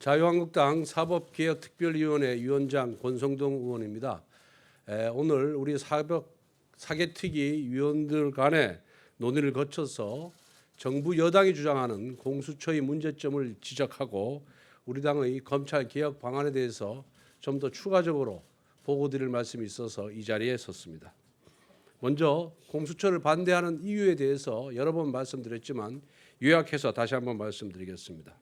자유한국당 사법개혁특별위원회 위원장 권성동 의원입니다. 오늘 우리 사개특위 위원들 간의 논의를 거쳐서 정부 여당이 주장하는 공수처의 문제점을 지적하고 우리 당의 검찰개혁 방안에 대해서 좀 더 추가적으로 보고드릴 말씀이 있어서 이 자리에 섰습니다. 먼저 공수처를 반대하는 이유에 대해서 여러 번 말씀드렸지만 요약해서 다시 한번 말씀드리겠습니다.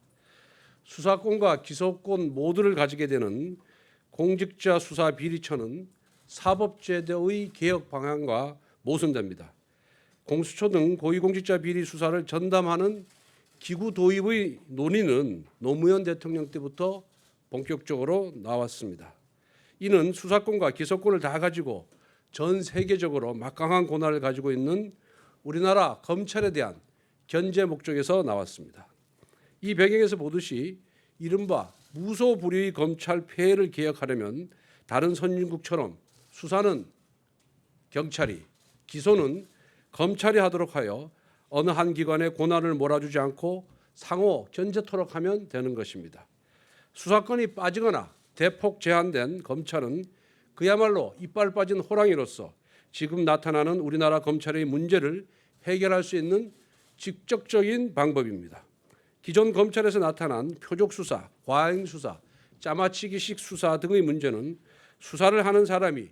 수사권과 기소권 모두를 가지게 되는 공직자 수사 비리처는 사법제도의 개혁 방향과 모순됩니다. 공수처 등 고위공직자 비리 수사를 전담하는 기구 도입의 논의는 노무현 대통령 때부터 본격적으로 나왔습니다. 이는 수사권과 기소권을 다 가지고 전 세계적으로 막강한 권한을 가지고 있는 우리나라 검찰에 대한 견제 목적에서 나왔습니다. 이 배경에서 보듯이 이른바 무소불위의 검찰 폐해를 개혁하려면 다른 선진국처럼 수사는 경찰이, 기소는 검찰이 하도록 하여 어느 한 기관의 권한을 몰아주지 않고 상호 견제토록 하면 되는 것입니다. 수사권이 빠지거나 대폭 제한된 검찰은 그야말로 이빨 빠진 호랑이로서 지금 나타나는 우리나라 검찰의 문제를 해결할 수 있는 직접적인 방법입니다. 기존 검찰에서 나타난 표적수사, 과잉수사, 짜맞추기식 수사 등의 문제는 수사를 하는 사람이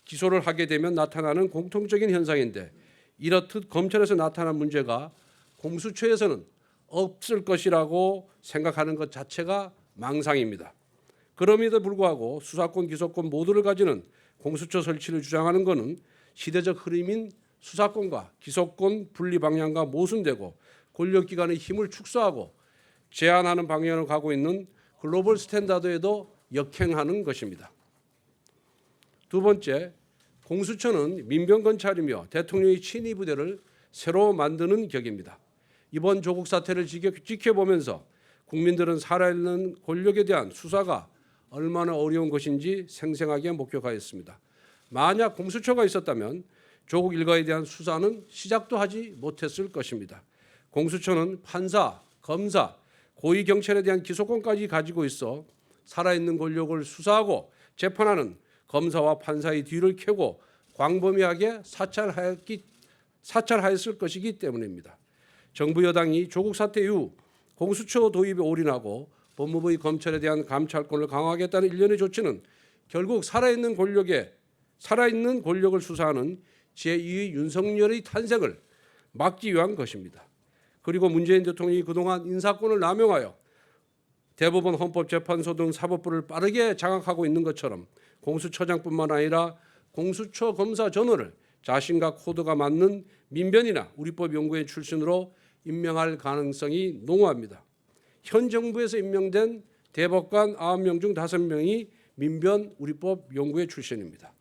기소를 하게 되면 나타나는 공통적인 현상인데 이렇듯 검찰에서 나타난 문제가 공수처에서는 없을 것이라고 생각하는 것 자체가 망상입니다. 그럼에도 불구하고 수사권, 기소권 모두를 가지는 공수처 설치를 주장하는 것은 시대적 흐름인 수사권과 기소권 분리 방향과 모순되고 권력기관의 힘을 축소하고 제한하는 방향으로 가고 있는 글로벌 스탠다드에도 역행하는 것입니다. 두 번째, 공수처는 민병검찰이며 대통령의 친위 부대를 새로 만드는 격입니다. 이번 조국 사태를 지켜보면서 국민들은 살아있는 권력에 대한 수사가 얼마나 어려운 것인지 생생하게 목격하였습니다. 만약 공수처가 있었다면 조국 일가에 대한 수사는 시작도 하지 못했을 것입니다. 공수처는 판사, 검사, 고위경찰에 대한 기소권까지 가지고 있어 살아있는 권력을 수사하고 재판하는 검사와 판사의 뒤를 캐고 광범위하게 사찰하였을 것이기 때문입니다. 정부 여당이 조국 사태 이후 공수처 도입에 올인하고 법무부의 검찰에 대한 감찰권을 강화하겠다는 일련의 조치는 결국 살아있는 권력을 수사하는 제2의 윤석열의 탄생을 막기 위한 것입니다. 그리고 문재인 대통령이 그동안 인사권을 남용하여 대법원, 헌법재판소 등 사법부를 빠르게 장악하고 있는 것처럼 공수처장뿐만 아니라 공수처 검사 전원을 자신과 코드가 맞는 민변이나 우리법연구회 출신으로 임명할 가능성이 농후합니다. 현 정부에서 임명된 대법관 9명 중 5명이 민변 우리법연구회 출신입니다.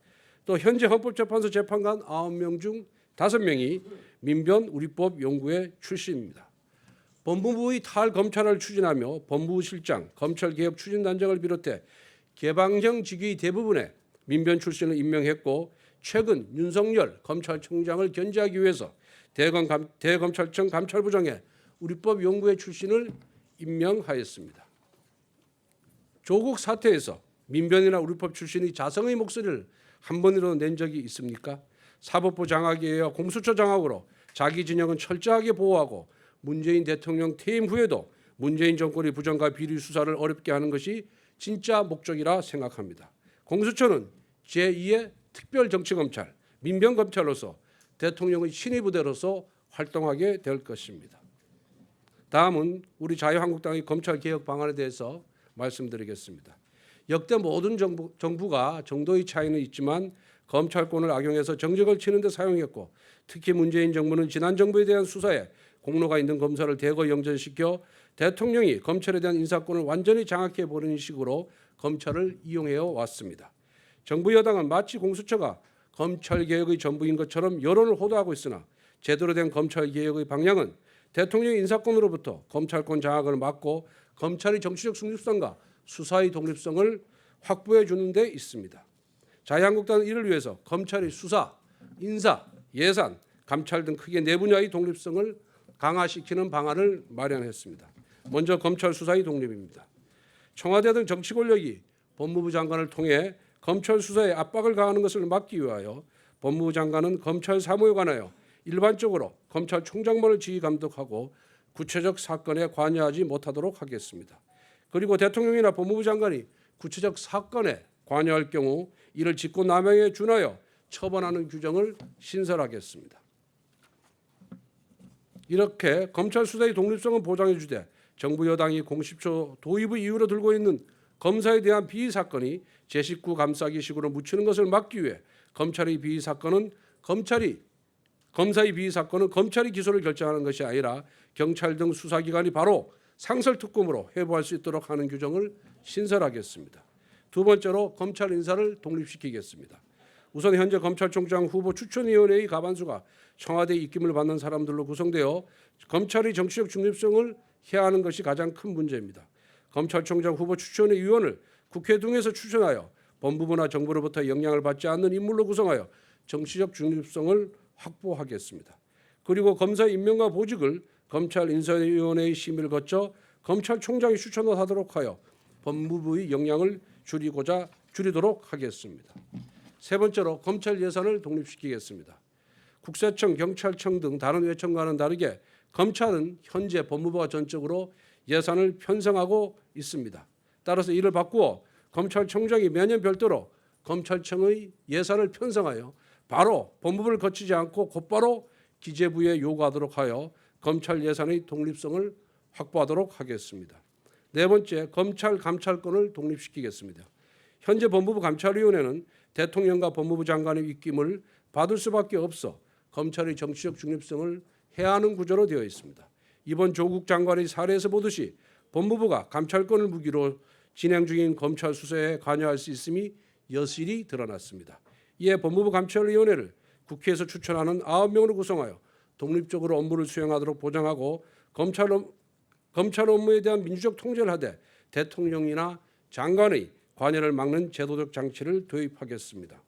또 현재 헌법재판소 재판관 9명 중 5명이 민변 우리법연구회 출신입니다. 법무부의 탈검찰을 추진하며 법무부실장, 검찰개혁 추진단장을 비롯해 개방형 직위의 대부분에 민변 출신을 임명했고 최근 윤석열 검찰총장을 견제하기 위해서 대검찰청 감찰부장에 우리법연구회 출신을 임명하였습니다. 조국 사태에서 민변이나 우리법 출신의 자성의 목소리를 한 번이라도 낸 적이 있습니까? 사법부 장악에 의해 공수처 장악으로 자기 진영은 철저하게 보호하고 문재인 대통령 퇴임 후에도 문재인 정권의 부정과 비리 수사를 어렵게 하는 것이 진짜 목적이라 생각합니다. 공수처는 제2의 특별정치검찰, 민병검찰로서 대통령의 친위 부대로서 활동하게 될 것입니다. 다음은 우리 자유한국당의 검찰개혁 방안에 대해서 말씀드리겠습니다. 역대 모든 정부가 정도의 차이는 있지만 검찰권을 악용해서 정적을 치는 데 사용했고 특히 문재인 정부는 지난 정부에 대한 수사에 공로가 있는 검사를 대거 영전시켜 대통령이 검찰에 대한 인사권을 완전히 장악해버리는 식으로 검찰을 이용해 왔습니다. 정부 여당은 마치 공수처가 검찰개혁의 전부인 것처럼 여론을 호도하고 있으나 제대로 된 검찰개혁의 방향은 대통령의 인사권으로부터 검찰권 장악을 막고 검찰의 정치적 중립성과 수사의 독립성을 확보해 주는 데 있습니다. 자유한국당은 이를 위해서 검찰의 수사, 인사, 예산, 감찰 등 크게 네 분야의 독립성을 강화시키는 방안을 마련했습니다. 먼저 검찰 수사의 독립입니다. 청와대 등 정치 권력이 법무부 장관을 통해 검찰 수사에 압박을 가하는 것을 막기 위하여 법무부 장관은 검찰 사무에 관하여 일반적으로 검찰총장만을 지휘 감독하고 구체적 사건에 관여하지 못하도록 하겠습니다. 그리고 대통령이나 법무부 장관이 구체적 사건에 관여할 경우 이를 직권남용에 준하여 처벌하는 규정을 신설하겠습니다. 이렇게 검찰 수사의 독립성은 보장해 주되 정부 여당이 공수처 도입의 이유로 들고 있는 검사에 대한 비위 사건이 제19 감싸기식으로 묻히는 것을 막기 위해 검사의 비위 사건은 검찰이 기소를 결정하는 것이 아니라 경찰 등 수사기관이 바로 상설특검으로 회부할 수 있도록 하는 규정을 신설하겠습니다. 두 번째로 검찰 인사를 독립시키겠습니다. 우선 현재 검찰총장 후보 추천위원회의 과반수가 청와대 입김을 받는 사람들로 구성되어 검찰의 정치적 중립성을 해하는 것이 가장 큰 문제입니다. 검찰총장 후보 추천의 위원을 국회 등에서 추천하여 법무부나 정부로부터 영향을 받지 않는 인물로 구성하여 정치적 중립성을 확보하겠습니다. 그리고 검사 임명과 보직을 검찰인사위원회의 심의를 거쳐 검찰총장이 추천을 하도록 하여 법무부의 영향을 줄이도록 하겠습니다. 세 번째로 검찰 예산을 독립시키겠습니다. 국세청, 경찰청 등 다른 외청과는 다르게 검찰은 현재 법무부가 전적으로 예산을 편성하고 있습니다. 따라서 이를 바꾸어 검찰총장이 매년 별도로 검찰청의 예산을 편성하여 바로 법무부를 거치지 않고 곧바로 기재부에 요구하도록 하여 검찰 예산의 독립성을 확보하도록 하겠습니다. 네 번째, 검찰 감찰권을 독립시키겠습니다. 현재 법무부 감찰위원회는 대통령과 법무부 장관의 입김을 받을 수밖에 없어 검찰의 정치적 중립성을 해하는 구조로 되어 있습니다. 이번 조국 장관의 사례에서 보듯이 법무부가 감찰권을 무기로 진행 중인 검찰 수사에 관여할 수 있음이 여실히 드러났습니다. 이에 법무부 감찰위원회를 국회에서 추천하는 9명으로 구성하여 독립적으로 업무를 수행하도록 보장하고 검찰 업무에 대한 민주적 통제를 하되 대통령이나 장관의 관여를 막는 제도적 장치를 도입하겠습니다.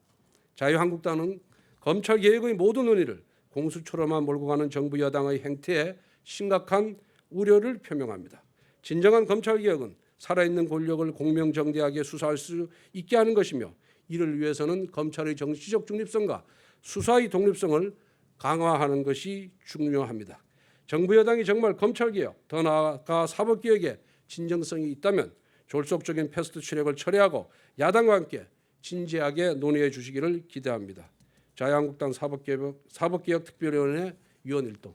자유한국당은 검찰개혁의 모든 논의를 공수처로만 몰고 가는 정부 여당의 행태에 심각한 우려를 표명합니다. 진정한 검찰개혁은 살아있는 권력을 공명정대하게 수사할 수 있게 하는 것이며 이를 위해서는 검찰의 정치적 중립성과 수사의 독립성을 강화하는 것이 중요합니다. 정부 여당이 정말 검찰개혁, 더 나아가 사법개혁에 진정성이 있다면 졸속적인 패스트트랙을 철회하고 야당과 함께 진지하게 논의해 주시기를 기대합니다. 자유한국당 사법개혁 특별위원회 위원 일동.